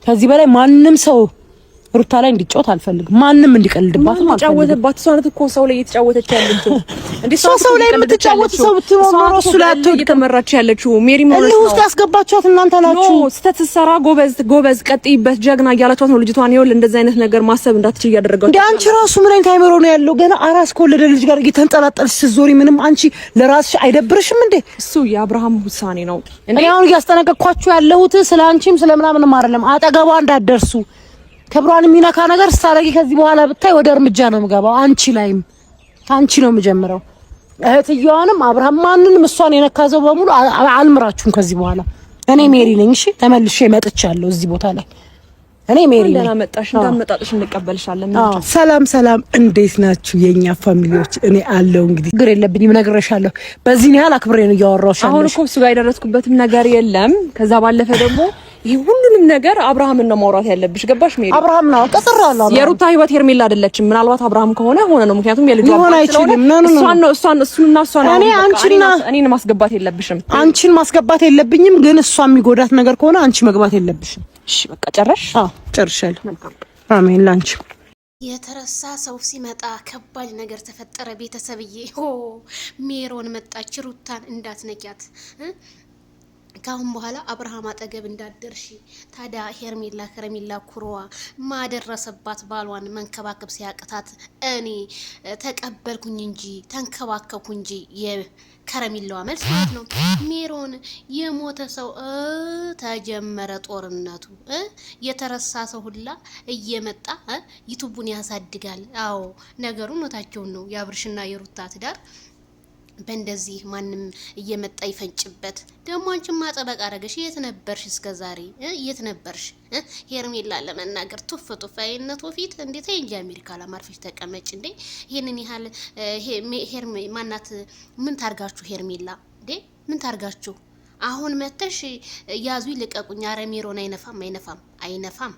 ከዚህ በላይ ማንንም ሰው ሩታ ላይ እንዲጫወት አልፈልግም። ማንንም እንዲቀልድባት ማለት ተጫወተባት። እሷ ናት እኮ ሰው ላይ እየተጫወተች ያለችው። እንዴ ሰው ላይ የምትጫወት ሰው ብትኖር ኖሮ እሱ ላይ እየተመራች ያለችው ሜሪ ሞራስ ነው። ውስጥ ያስገባችኋት እናንተ ናችሁ። ስተት ስትሰራ ጎበዝ ቀጥይበት ጀግና እያላችኋት ነው ልጅቷን። ይኸውልህ እንደዚህ አይነት ነገር ማሰብ እንዳትችል እያደረጋችሁ። እንዴ አንቺ ራሱ ምን አይነት አይምሮ ነው ያለው? ገና አራስ ከወለደ ልጅ ጋር እየተንጠላጠልሽ ስትዞሪ ምንም አንቺ ለራስሽ አይደብርሽም እንዴ? እሱ የአብርሃም ውሳኔ ነው። እኔ አሁን እያስጠነቀቅኳችሁ ያለሁት ስለአንቺም ስለምናምንም አይደለም። አጠገቧ እንዳትደርሱ። ክብሯን የሚነካ ነገር ስታረጊ ከዚህ በኋላ ብታይ ወደ እርምጃ ነው የምገባው። አንቺ ላይም ካንቺ ነው የምጀምረው። እህትየዋንም አብርሃም ማንንም እሷን የነካዘው በሙሉ አልምራችሁም ከዚህ በኋላ። እኔ ሜሪ ነኝ። እሺ ተመልሼ መጥቻለሁ እዚህ ቦታ ላይ። እኔ ሜሪ ነኝ። እንዳመጣሽ እንዳመጣጥሽ እንቀበልሻለን። ሰላም እንዴት ናችሁ የኛ ፋሚሊዎች? እኔ አለው እንግዲህ ግር የለብኝም ነግሬሻለሁ። በዚህ ያህል አክብሬ ነው እያወራሁሽ። አሁን እኮ እሱ ጋር የደረስኩበትም ነገር የለም። ከዛ ባለፈ ደግሞ ይሄ ሁሉንም ነገር አብርሃምን ነው ማውራት ያለብሽ። ገባሽ ሜሪ? አብርሃም ነው ቀጥራለሁ። የሩታ ህይወት ሄርሜላ አይደለችም። ምናልባት አብርሃም ከሆነ ሆነ ነው። ምክንያቱም የልጇ አባት ስለሆነ እሷን እኔን ማስገባት የለብሽም። አንቺን ማስገባት የለብኝም፣ ግን እሷ የሚጎዳት ነገር ከሆነ አንቺ መግባት የለብሽም። እሺ በቃ ጨረሽ? አዎ ጨርሻለሁ። አሜን ላንቺ። የተረሳ ሰው ሲመጣ ከባድ ነገር ተፈጠረ። ቤተሰብዬ ሜሮን መጣች። ሩታን እንዳትነቂያት ካሁን በኋላ አብርሃም አጠገብ እንዳደርሺ። ታዲያ ሄርሜላ ከረሜላ ኩሮዋ ማደረሰባት ባሏን መንከባከብ ሲያቅታት እኔ ተቀበልኩኝ እንጂ ተንከባከብኩ እንጂ የከረሜላዋ መልስ ማለት ነው። ሜሮን የሞተ ሰው ተጀመረ ጦርነቱ። የተረሳ ሰው ሁላ እየመጣ ዩቲዩቡን ያሳድጋል። አዎ ነገሩን ኖታቸውን ነው። የአብርሽና የሩታ ትዳር በእንደዚህ ማንም እየመጣ ይፈንጭበት። ደግሞ አንቺን ማጠበቅ አረገሽ። የት ነበርሽ እስከ ዛሬ? የት ነበርሽ? ሄርሜላ ለመናገር ቱፍ አይነት ወፊት እንዴት እንጂ አሜሪካ ለማርፈሽ ተቀመጭ እንዴ! ይሄንን ያህል ሄርሜ ማናት? ምን ታርጋችሁ? ሄርሜላ እንዴ ምን ታርጋችሁ? አሁን መተሽ ያዙ ይልቀቁኝ። አረ ሜሮን አይነፋም።